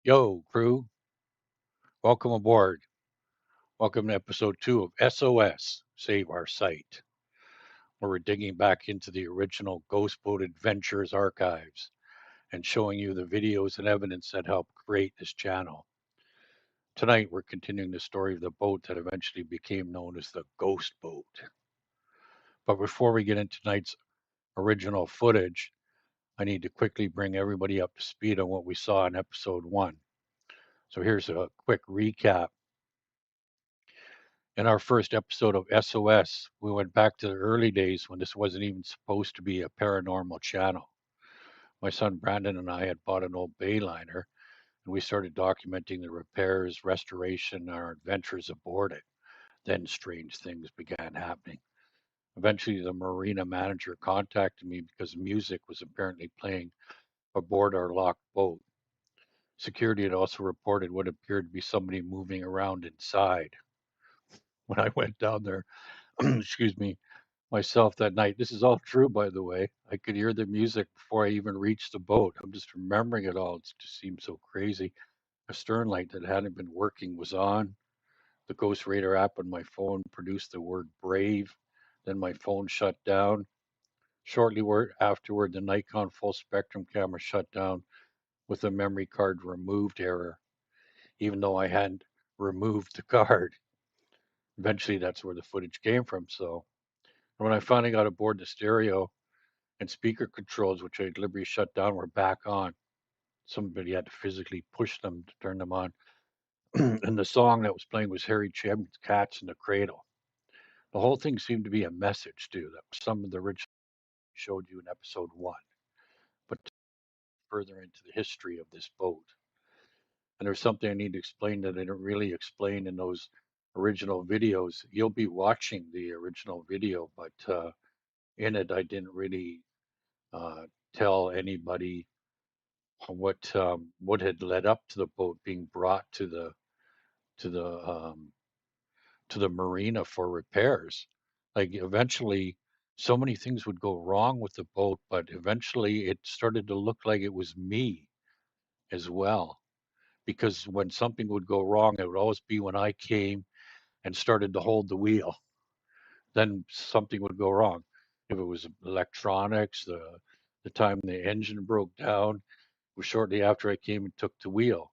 Yo, crew, welcome aboard. Welcome to episode 2 of SOS Save Our Site, where we're digging back into the original Ghost Boat Adventures archives and showing you the videos and evidence that helped create this channel. Tonight, we're continuing the story of the boat that eventually became known as the Ghost Boat. But before we get into tonight's original footage, I need to quickly bring everybody up to speed on what we saw in episode 1. So here's a quick recap. In our first episode of SOS, we went back to the early days when this wasn't even supposed to be a paranormal channel. My son Brandon and I had bought an old Bayliner, and we started documenting the repairs, restoration, and our adventures aboard it. Then strange things began happening. Eventually, the marina manager contacted me because music was apparently playing aboard our locked boat. Security had also reported what appeared to be somebody moving around inside. When I went down there, excuse me, myself that night. This is all true, by the way. I could hear the music before I even reached the boat. I'm just remembering it all. It just seems so crazy. A stern light that hadn't been working was on. The Ghost Radar app on my phone produced the word brave. Then my phone shut down. Shortly afterward, the Nikon full spectrum camera shut down with a memory card removed error, even though I hadn't removed the card. Eventually, that's where the footage came from. So when I finally got aboard, the stereo and speaker controls, which I had deliberately shut down, were back on. Somebody had to physically push them to turn them on. And the song that was playing was Harry Chapman's Cats in the Cradle. The whole thing seemed to be a message, too. That was some of the original showed you in episode 1. But further into the history of this boat. And there's something I need to explain that I didn't really explain in those original videos. You'll be watching the original video, but in it, I didn't really uh, tell anybody what had led up to the boat being brought to the to the marina for repairs. Like eventually, so many things would go wrong with the boat, but eventually it started to look like it was me as well. Because when something would go wrong, it would always be when I came and started to hold the wheel. Then something would go wrong. If it was electronics, the time the engine broke down was shortly after I came and took the wheel.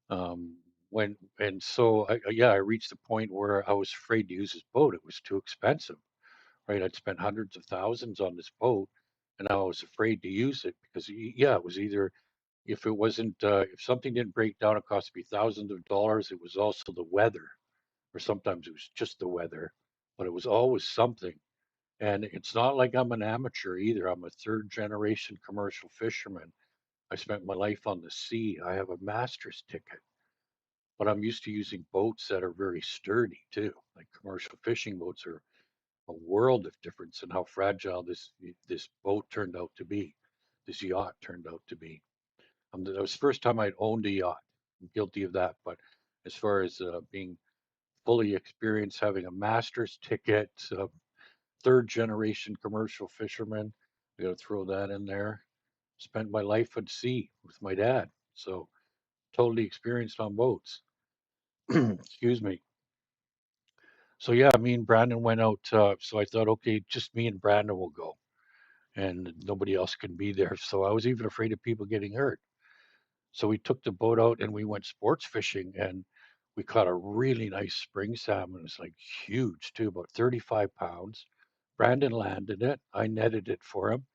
Um, when and so yeah, I reached the point where I was afraid to use this boat. It was too expensive, right? I'd spent hundreds of thousands on this boat, and I was afraid to use it because yeah, it was either if it wasn't if something didn't break down, it cost me thousands of dollars. It was also the weather, or sometimes it was just the weather, but it was always something. And it's not like I'm an amateur either. I'm a third generation commercial fisherman. I spent my life on the sea. I have a master's ticket, but I'm used to using boats that are very sturdy too. Like commercial fishing boats are a world of difference in how fragile this boat turned out to be. This yacht turned out to be. That was the first time I'd owned a yacht. I'm guilty of that, but as far as being fully experienced, having a master's ticket, third generation commercial fisherman, I got to throw that in there. Spent my life at sea with my dad, so totally experienced on boats. Excuse me. So yeah, me and Brandon went out. So I thought, okay, just me and Brandon will go, and nobody else can be there. So I was even afraid of people getting hurt. So we took the boat out and we went sports fishing, and we caught a really nice spring salmon. It was like huge too, about 35 pounds. Brandon landed it. I netted it for him,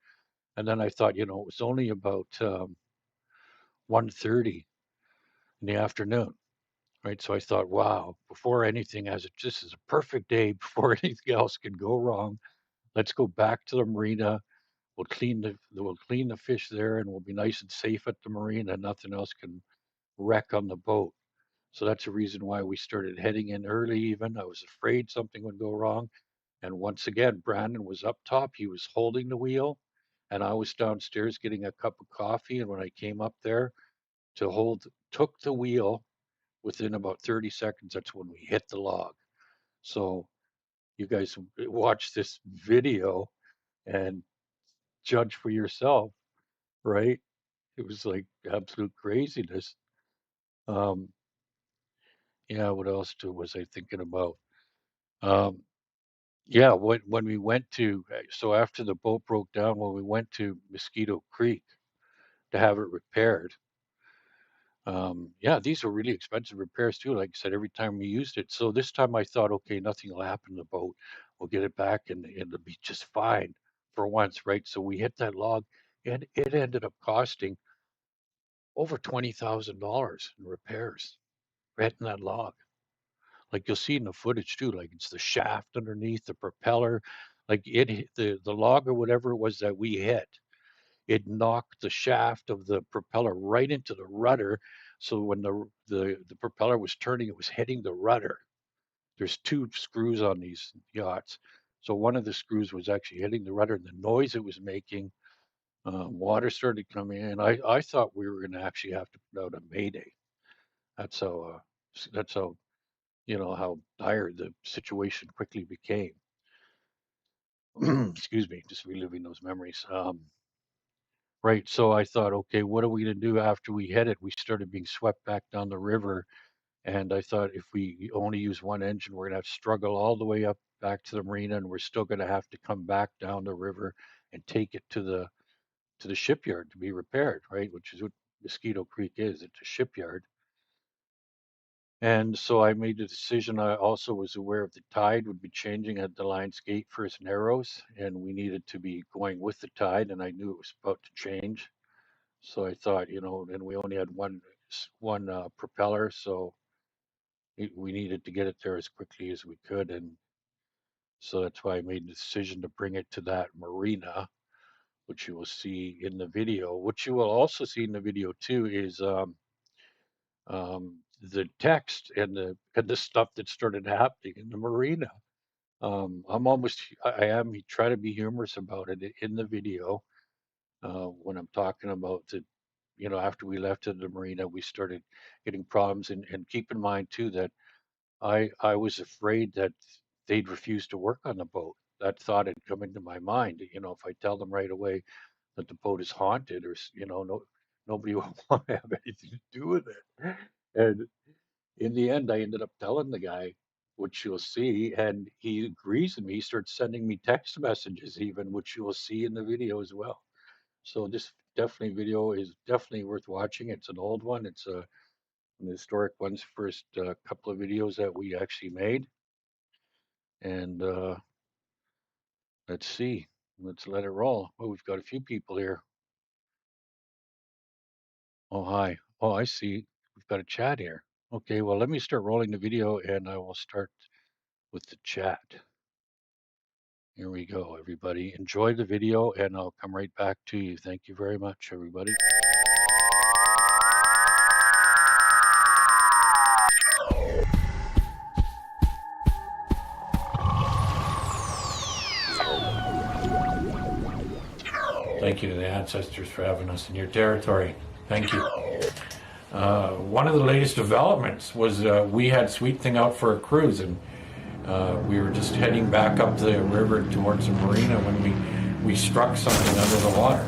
and then I thought, it was only about 1:30 in the afternoon. Right. So I thought, wow, before anything, as it just is a perfect day before anything else can go wrong. Let's go back to the marina. We'll clean the fish there, and we'll be nice and safe at the marina. Nothing else can wreck on the boat. So that's the reason why we started heading in early. Even I was afraid something would go wrong. And once again, Brandon was up top. He was holding the wheel, and I was downstairs getting a cup of coffee. And when I came up there took the wheel, within about 30 seconds, that's when we hit the log. So you guys watch this video and judge for yourself, right? It was like absolute craziness. Um, yeah, what else was I thinking about? Um, yeah, when we went to, so after the boat broke down, when we went to Mosquito Creek to have it repaired, yeah, these were really expensive repairs too. Like I said, every time we used it. So this time I thought, okay, nothing will happen to the boat. We'll get it back and it'll be just fine for once, right? So we hit that log and it ended up costing over $20,000 in repairs right in that log. Like you'll see in the footage too, like it's the shaft underneath the propeller, like the log or whatever it was that we hit, it knocked the shaft of the propeller right into the rudder. So when the propeller was turning, it was hitting the rudder. There's two screws on these yachts. So one of the screws was actually hitting the rudder, and the noise it was making, water started coming in. I thought we were going to actually have to put out a mayday. That's how that's how how dire the situation quickly became. Excuse me, just reliving those memories. Right. So I thought, okay, what are we going to do after we hit it? We started being swept back down the river. And I thought if we only use one engine, we're going to have to struggle all the way up back to the marina, and we're still going to have to come back down the river and take it to the shipyard to be repaired, right? Which is what Mosquito Creek is. It's a shipyard. And so I made the decision. I also was aware of the tide would be changing at the Lions Gate First Narrows, and we needed to be going with the tide, and I knew it was about to change. So I thought, and we only had one propeller, so we needed to get it there as quickly as we could, and so that's why I made the decision to bring it to that marina, which you will see in the video. What you will also see in the video too is the text and the stuff that started happening in the marina. I am try to be humorous about it in the video when I'm talking about the after we left the marina, we started getting problems. And keep in mind too that I was afraid that they'd refuse to work on the boat. That thought had come into my mind. If I tell them right away that the boat is haunted, or no, nobody will want to have anything to do with it. And in the end, I ended up telling the guy, which you'll see, and he agrees with me. He starts sending me text messages, even, which you will see in the video as well. So this definitely video is definitely worth watching. It's an old one. It's an historic one's first couple of videos that we actually made. And let's see. Let's let it roll. Oh, we've got a few people here. Oh, hi. Oh, I see. We've got a chat here. Okay, well, let me start rolling the video and I will start with the chat. Here we go, everybody. Enjoy the video and I'll come right back to you. Thank you very much, everybody. Thank you to the ancestors for having us in your territory. Thank you. One of the latest developments was we had Sweet Thing out for a cruise, and we were just heading back up the river towards the marina when we struck something under the water,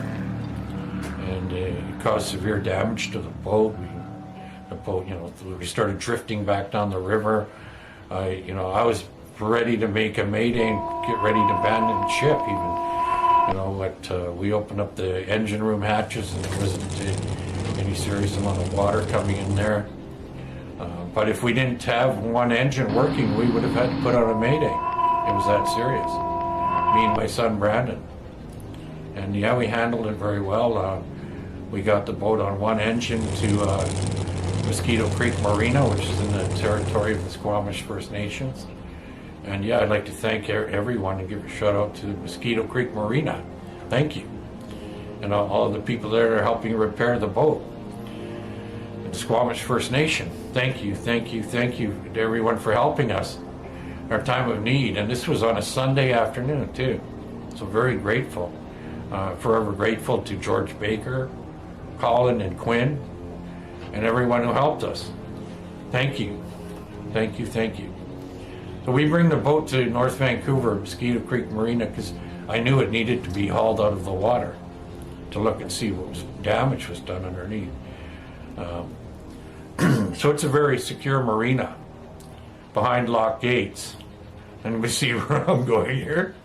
and it caused severe damage to the boat. We started drifting back down the river. I was ready to make a mayday and get ready to abandon the ship even. We opened up the engine room hatches and there wasn't any serious amount of water coming in there. But if we didn't have one engine working, we would have had to put out a mayday. It was that serious. Me and my son Brandon. And yeah, we handled it very well. We got the boat on one engine to Mosquito Creek Marina, which is in the territory of the Squamish First Nations. And yeah, I'd like to thank everyone and give a shout out to Mosquito Creek Marina. Thank you. And all the people there that are helping repair the boat. And the Squamish First Nation, thank you to everyone for helping us in our time of need. And this was on a Sunday afternoon too. So very grateful. Forever grateful to George Baker, Colin and Quinn, and everyone who helped us. Thank you. So we bring the boat to North Vancouver, Mosquito Creek Marina, because I knew it needed to be hauled out of the water to look and see what damage was done underneath. So it's a very secure marina behind locked gates. And we see where I'm going here.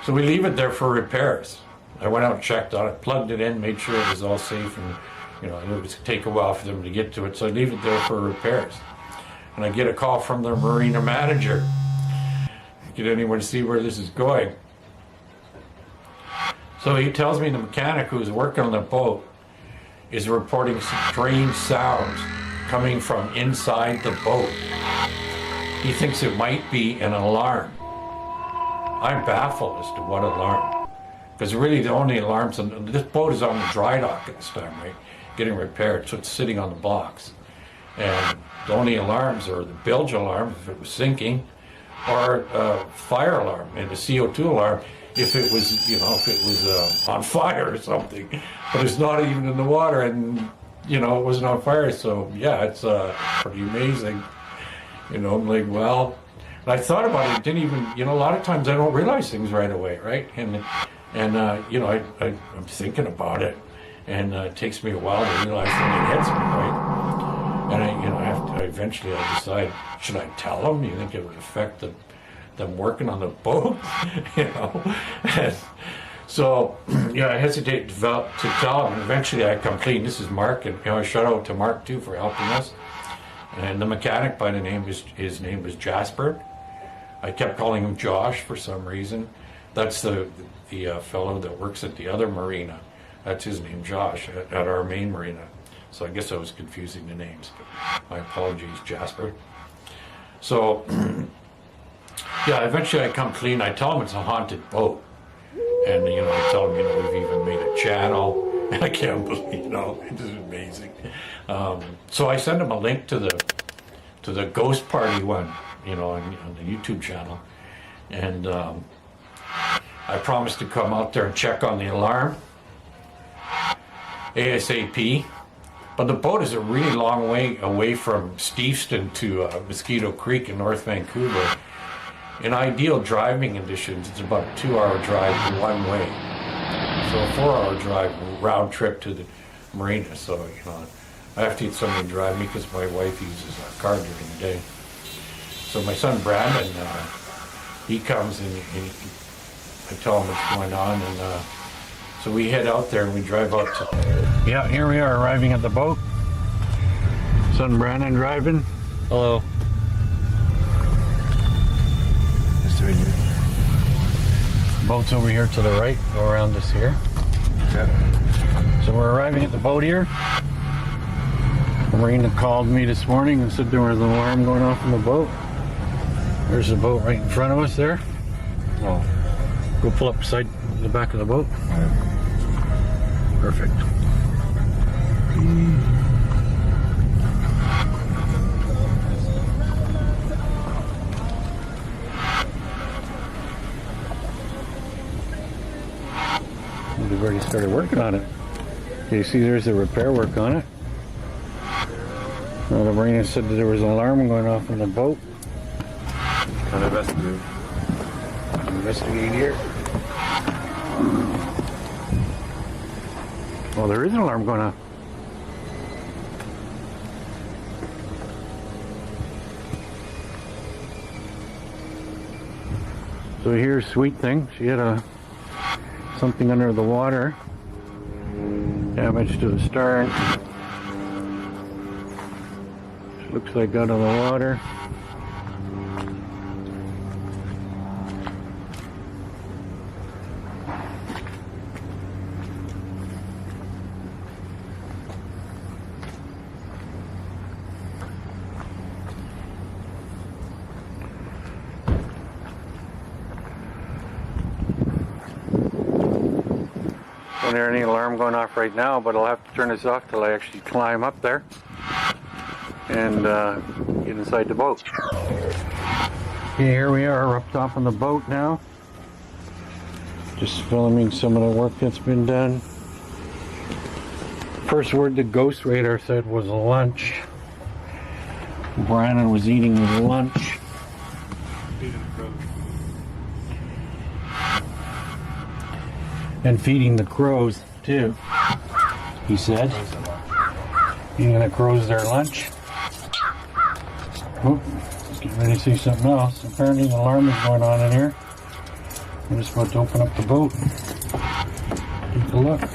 So we leave it there for repairs. I went out and checked on it, plugged it in, made sure it was all safe, and it would take a while for them to get to it, so I leave it there for repairs. And I get a call from the marina manager. Get anyone to see where this is going? So he tells me the mechanic who's working on the boat is reporting strange sounds coming from inside the boat. He thinks it might be an alarm. I'm baffled as to what alarm. Because really the only alarms, this boat is on the dry dock at this time, right? Getting repaired, so it's sitting on the blocks. And the only alarms are the bilge alarm if it was sinking, or a fire alarm, and a CO2 alarm if it was, on fire or something. But it's not even in the water, and, it wasn't on fire, so yeah, it's pretty amazing. I'm like, well, and I thought about it, didn't even, a lot of times I don't realize things right away, right? And I'm thinking about it, and it takes me a while to realize when it hits me, right? And eventually I decide, should I tell them? Do you think it would affect them working on the boat? And so, I hesitate to tell them, and eventually I come clean. This is Mark, and I shout out to Mark too for helping us. And the mechanic his name was Jasper. I kept calling him Josh for some reason. That's the fellow that works at the other marina. That's his name, Josh, at our main marina. So I guess I was confusing the names, but my apologies, Jasper. So, eventually I come clean. I tell him it's a haunted boat. And, I tell him, we've even made a channel. And I can't believe, it is amazing. So I send him a link to the Ghost Party one, on the YouTube channel. And I promised to come out there and check on the alarm ASAP. But the boat is a really long way away from Steveston to Mosquito Creek in North Vancouver. In ideal driving conditions, it's about a 2-hour drive one way. So a 4-hour drive round trip to the marina. So, I have to get somebody to drive me because my wife uses a car during the day. So my son Brandon, he comes and I tell him what's going on, and so we head out there and we drive out to... Yeah, here we are arriving at the boat. Son Brandon driving. Hello. Nice to meet you. Boat's over here to the right. Go around this here. Yeah. So we're arriving at the boat here. Marina called me this morning and said there was an alarm going off in the boat. There's the boat right in front of us there. Oh. Go pull up beside the back of the boat. All right. Perfect. We've already started working on it. You see there's the repair work on it. The marina said that there was an alarm going off in the boat. Kind of Investigate here. Well, there is an alarm going off. So here's Sweet Thing. She had something under the water. Damage to the stern. She looks like out of the water. Don't hear any alarm going off right now, but I'll have to turn this off till I actually climb up there and get inside the boat. Okay, here we are up top on the boat now. Just filming some of the work that's been done. First word the ghost radar said was lunch. Brandon was eating his lunch. And feeding the crows too, he said. eating the crows their lunch. Oh, getting ready to see something else. Apparently an alarm is going on in here. I'm just about to open up the boat. Take a look. I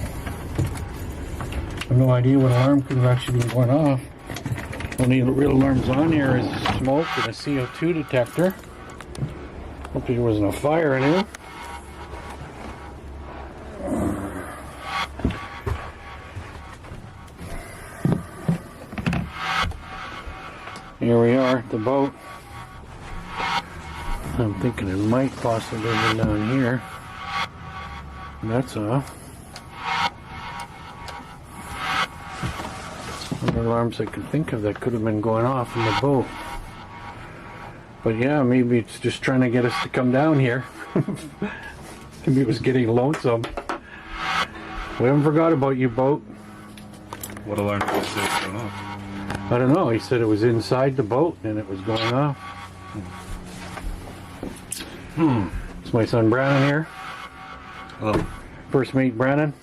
have no idea what alarm could have actually been going off. Only real alarms on here is smoke and a CO2 detector. Hope there wasn't a fire in here. Here we are at the boat. I'm thinking it might possibly be down here. That's off. Other alarms I can think of that could have been going off in the boat. But yeah, maybe it's just trying to get us to come down here. Maybe it was getting lonesome. We haven't forgot about you, boat. What alarm did you say was going off? I don't know. He said it was inside the boat and it was going off. It's my son Brandon here. Hello. First mate Brandon.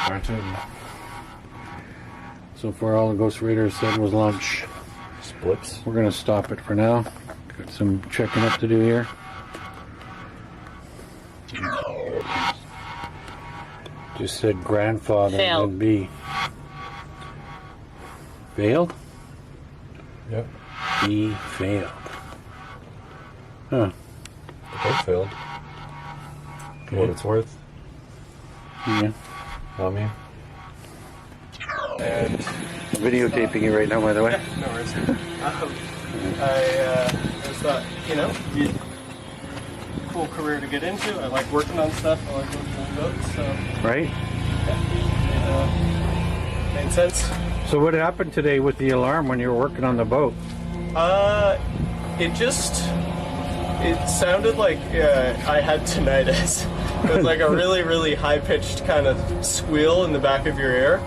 Martin. So far all the Ghost Raiders said was lunch. Splits. We're going to stop it for now. Got some checking up to do here. Just said grandfather would be. Failed? Yep. He failed. Huh. The boat failed. For what it's worth. Yeah. Not me. And videotaping you right now, by the way. No worries. I just thought, cool career to get into. I like working on stuff. I like working on boats. So, Right? made sense. So what happened today with the alarm when you were working on the boat? It sounded like I had tinnitus. It was like a really, really high-pitched kind of squeal in the back of your ear.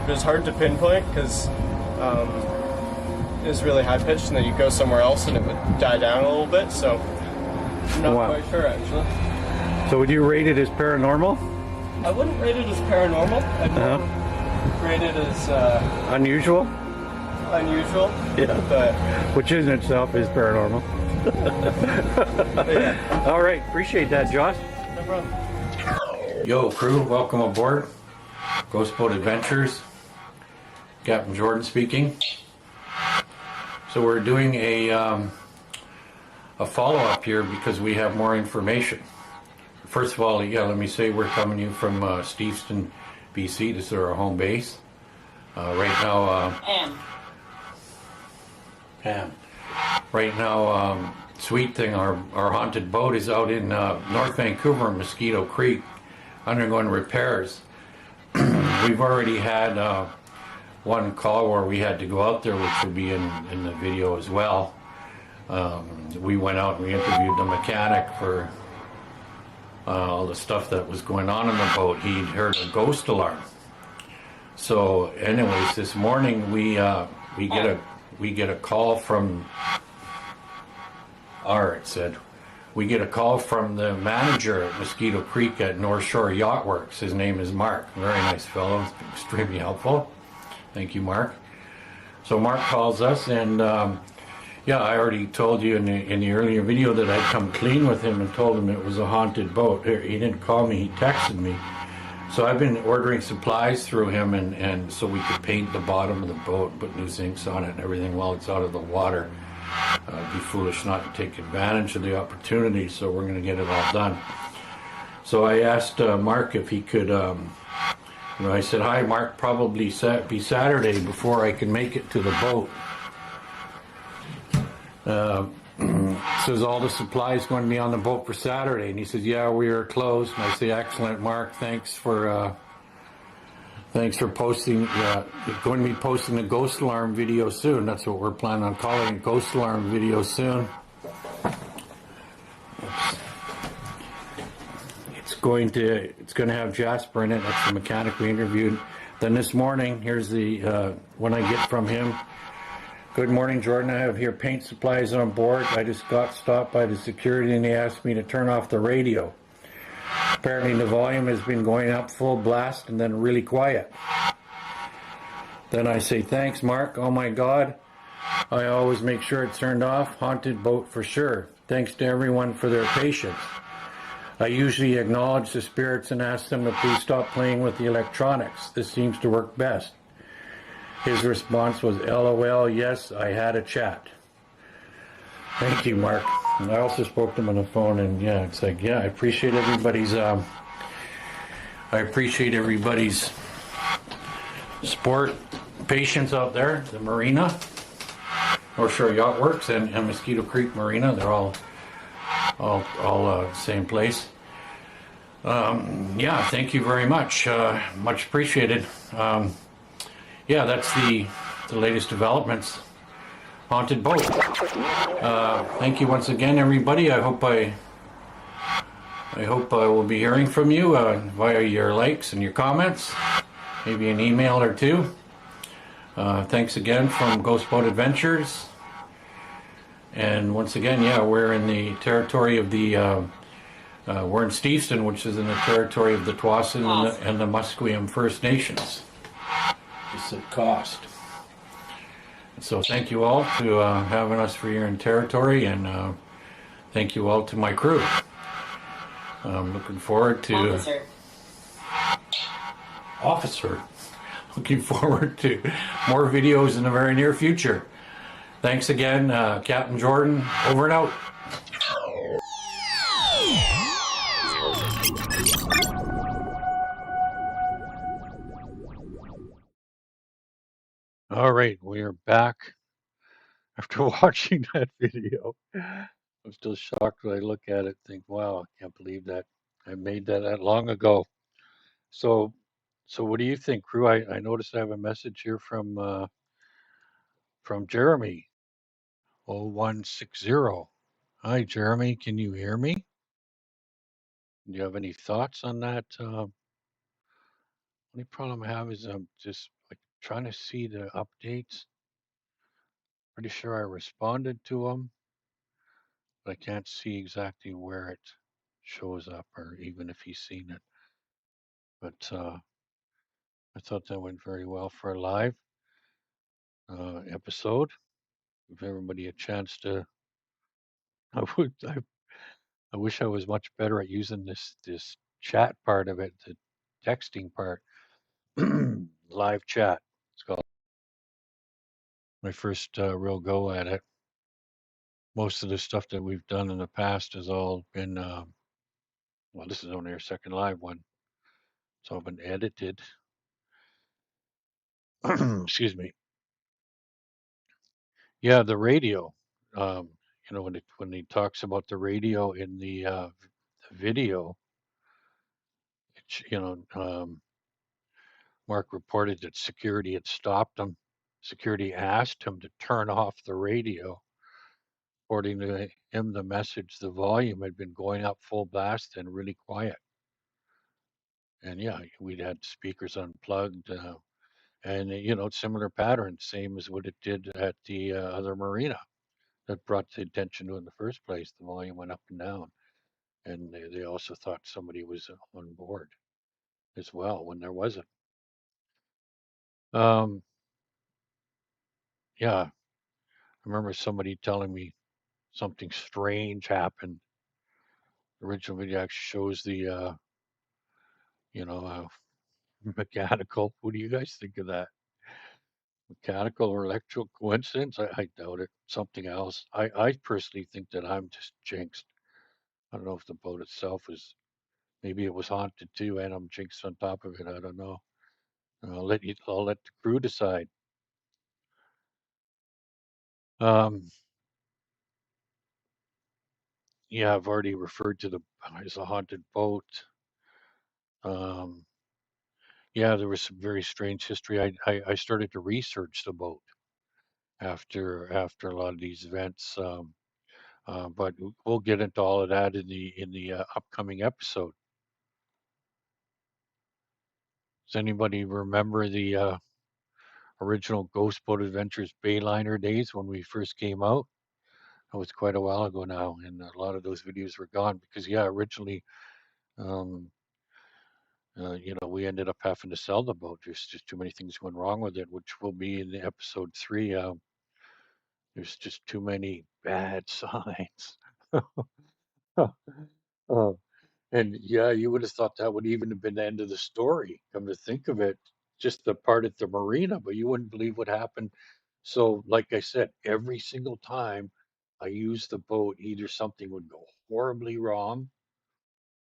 It was hard to pinpoint because it was really high-pitched, and then you go somewhere else and it would die down a little bit. So I'm not Wow. quite sure actually. So would you rate it as paranormal? I wouldn't rate it as paranormal. I'd more rate it as Unusual? unusual. Yeah. But Which in itself is paranormal. yeah, All right, appreciate that, Josh. no problem. Yo, crew, welcome aboard. Ghost Boat Adventures. Captain Jordan speaking. So we're doing a follow-up here because we have more information. First of all, let me say we're coming to you from Steveston, BC. This is our home base. Right now, Pam. Right now, sweet thing, our haunted boat is out in North Vancouver, Mosquito Creek, undergoing repairs. We've already had one call where we had to go out there, which will be in the video as well. We went out and we interviewed the mechanic for all the stuff that was going on in the boat. He'd heard a ghost alarm. So anyways, this morning we get a call from we get a call from the manager at Mosquito Creek at North Shore Yacht Works. His name is Mark. Very nice fellow, extremely helpful. Thank you, Mark. So Mark calls us, and I already told you in the earlier video that I'd come clean with him and told him it was a haunted boat. He didn't call me, he texted me. So I've been ordering supplies through him, and so we could paint the bottom of the boat, put new sinks on it and everything while it's out of the water. Be foolish not to take advantage of the opportunity, so we're going to get it all done. So I asked Mark if he could, I said, hi Mark, probably be Saturday before I can make it to the boat. Says all the supplies going to be on the boat for Saturday, and he says, yeah, we are closed. And I say, excellent, Mark, thanks for posting. Going to be posting a ghost alarm video soon. That's what we're planning on calling it, ghost alarm video soon. It's going to have Jasper in it. That's the mechanic we interviewed. Then this morning, here's the when I get from him. Good morning, Jordan. I have here paint supplies on board. I just got stopped by the security and they asked me to turn off the radio. Apparently the volume has been going up full blast and then really quiet. Then I say, thanks, Mark. Oh my God. I always make sure it's turned off. Haunted boat for sure. Thanks to everyone for their patience. I usually acknowledge the spirits and ask them to please stop playing with the electronics. This seems to work best. His response was, LOL, yes, I had a chat. Thank you, Mark. And I also spoke to him on the phone, and yeah, it's like, yeah, I appreciate everybody's support, patience out there. The marina, North Shore Yacht Works, and Mosquito Creek Marina, they're all same place. Yeah, thank you very much. Much appreciated. Yeah, that's the latest developments. Haunted boat. Thank you once again, everybody. I hope I will be hearing from you via your likes and your comments, maybe an email or two. Thanks again from Ghost Boat Adventures. And once again, yeah, we're in the territory of the, we're in Steveston, which is in the territory of the Tsawwassen and the Musqueam First Nations. It's a cost. So thank you all to having us for your territory, and thank you all to my crew. I'm looking forward to... Officer. Looking forward to more videos in the very near future. Thanks again, Captain Jordan. Over and out. All right, we are back after watching that video. I'm still shocked when I look at it and think, wow, I can't believe that I made that long ago. So what do you think, crew? I noticed I have a message here from Jeremy 0160. Hi, Jeremy. Can you hear me? Do you have any thoughts on that? Only problem I have is I'm just like trying to see the updates. Pretty sure I responded to them, but I can't see exactly where it shows up or even if he's seen it. But I thought that went very well for a live episode. Give everybody a chance to. I wish I was much better at using this chat part of it, the texting part. Live chat. It's called my first real go at it. Most of the stuff that we've done in the past has all been, well, this is only our second live one. It's all been edited. Excuse me. Yeah, the radio. When he talks about the radio in the video, Mark reported that security had stopped him. Security asked him to turn off the radio. According to him, the volume had been going up full blast and really quiet. And yeah, we'd had speakers unplugged, and similar pattern, same as what it did at the other marina that brought the attention to in the first place. The volume went up and down, and they also thought somebody was on board as well when there wasn't. Yeah, I remember somebody telling me something strange happened. The original video actually shows the mechanical. What do you guys think of that? Mechanical or electrical coincidence? I doubt it. Something else. I personally think that I'm just jinxed. I don't know if the boat itself was, maybe it was haunted too, and I'm jinxed on top of it. I don't know. I'll let the crew decide. Um, yeah, I've already referred to the as a haunted boat. Yeah, there was some very strange history. I started to research the boat after a lot of these events. But we'll get into all of that in the upcoming episode. Does anybody remember the original Ghost Boat Adventures Bayliner days when we first came out? That was quite a while ago now, and a lot of those videos were gone because, yeah, originally, um, we ended up having to sell the boat. There's just too many things went wrong with it, which will be in the episode 3. There's just too many bad signs. Uh, and yeah, you would have thought that would even have been the end of the story. Come to think of it, just the part at the marina, but you wouldn't believe what happened. So, like I said, every single time I used the boat, either something would go horribly wrong,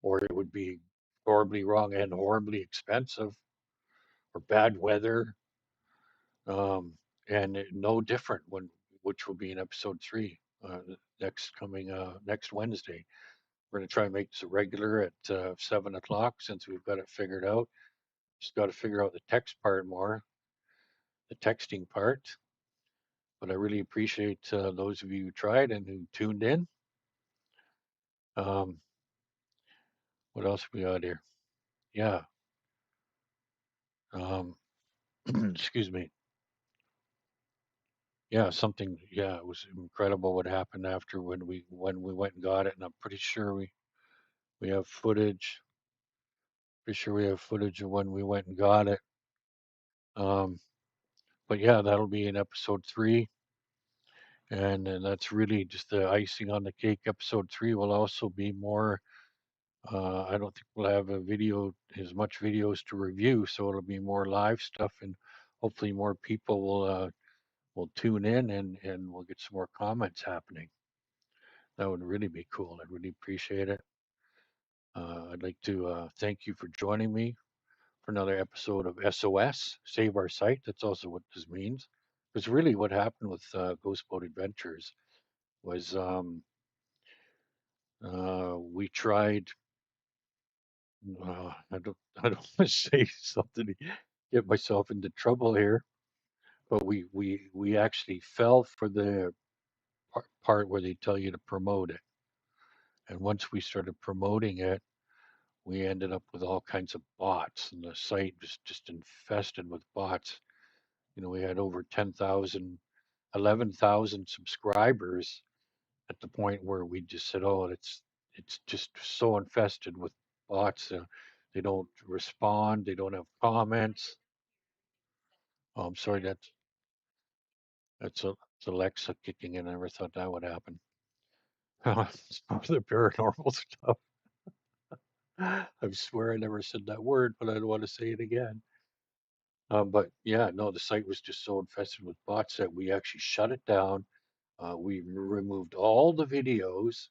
or it would be horribly wrong and horribly expensive, or bad weather. And no different which will be in episode 3, next Wednesday. We're going to try and make this a regular at 7 o'clock since we've got it figured out. Just got to figure out the text part more, the texting part. But I really appreciate those of you who tried and who tuned in. Um, what else we got here? Yeah. Um, excuse me. Yeah, something. Yeah, it was incredible what happened after when we went and got it, and I'm pretty sure we have footage. Pretty sure we have footage of when we went and got it. Um, but yeah, that'll be in episode 3. And that's really just the icing on the cake. Episode 3 will also be more. I don't think we'll have as much videos to review, so it'll be more live stuff, and hopefully more people will tune in and we'll get some more comments happening. That would really be cool. I'd really appreciate it. I'd like to thank you for joining me for another episode of SOS, Save Our Site. That's also what this means. Because really what happened with Ghost Boat Adventures was we tried, I don't want to say something to get myself into trouble here, but we actually fell for the part where they tell you to promote it. And once we started promoting it, we ended up with all kinds of bots, and the site was just infested with bots. We had over 10,000, 11,000 subscribers at the point where we just said, "Oh, it's just so infested with bots. They don't respond. They don't have comments." Oh, I'm sorry. That's Alexa kicking in. I never thought that would happen. It's part of the paranormal stuff. I swear I never said that word, but I don't want to say it again. But yeah, no, the site was just so infested with bots that we actually shut it down. We removed all the videos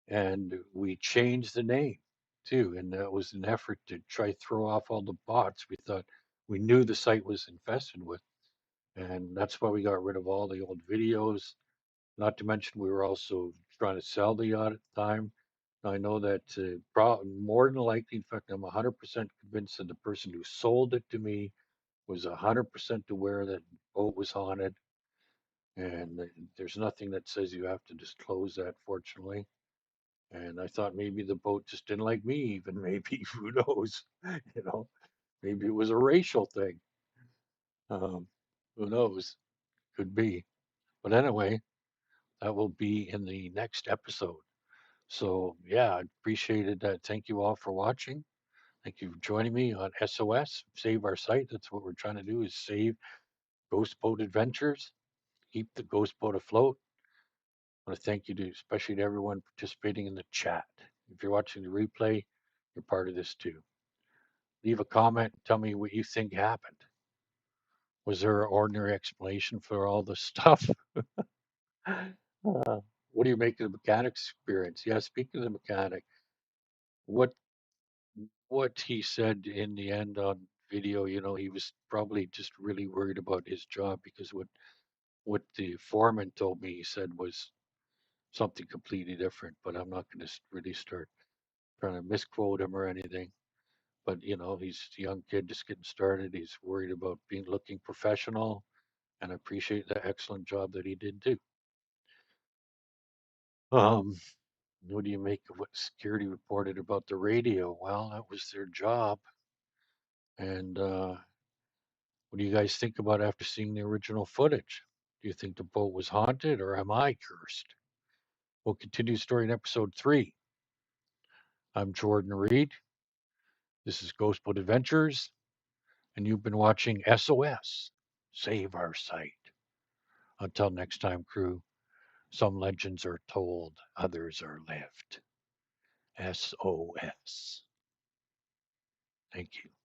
and we changed the name too. And that was an effort to try throw off all the bots we knew the site was infested with. And that's why we got rid of all the old videos. Not to mention, we were also trying to sell the yacht at the time. I know that more than likely, in fact, I'm 100% convinced that the person who sold it to me was 100% aware that the boat was haunted. And there's nothing that says you have to disclose that, fortunately. And I thought maybe the boat just didn't like me, even maybe, who knows? You know, maybe it was a racial thing. Um, who knows? Could be. But anyway, that will be in the next episode. So yeah, I appreciated that. Thank you all for watching. Thank you for joining me on SOS, Save Our Site. That's what we're trying to do, is save Ghost Boat Adventures, keep the ghost boat afloat. I want to thank you especially to everyone participating in the chat. If you're watching the replay, you're part of this too. Leave a comment. Tell me what you think happened. Was there an ordinary explanation for all this stuff? What do you make of the mechanic's experience? Yeah, speaking of the mechanic, what what he said in the end on video, he was probably just really worried about his job, because what the foreman told me he said was something completely different. But I'm not going to really start trying to misquote him or anything. But he's a young kid just getting started. He's worried about looking professional, and I appreciate the excellent job that he did too. Um, what do you make of what security reported about the radio? Well, that was their job. And what do you guys think about after seeing the original footage? Do you think the boat was haunted, or am I cursed? We'll continue the story in episode 3. I'm Jordan Reed. This is Ghost Boat Adventures, and you've been watching SOS, Save Our Site. Until next time, crew, some legends are told, others are lived. SOS. Thank you.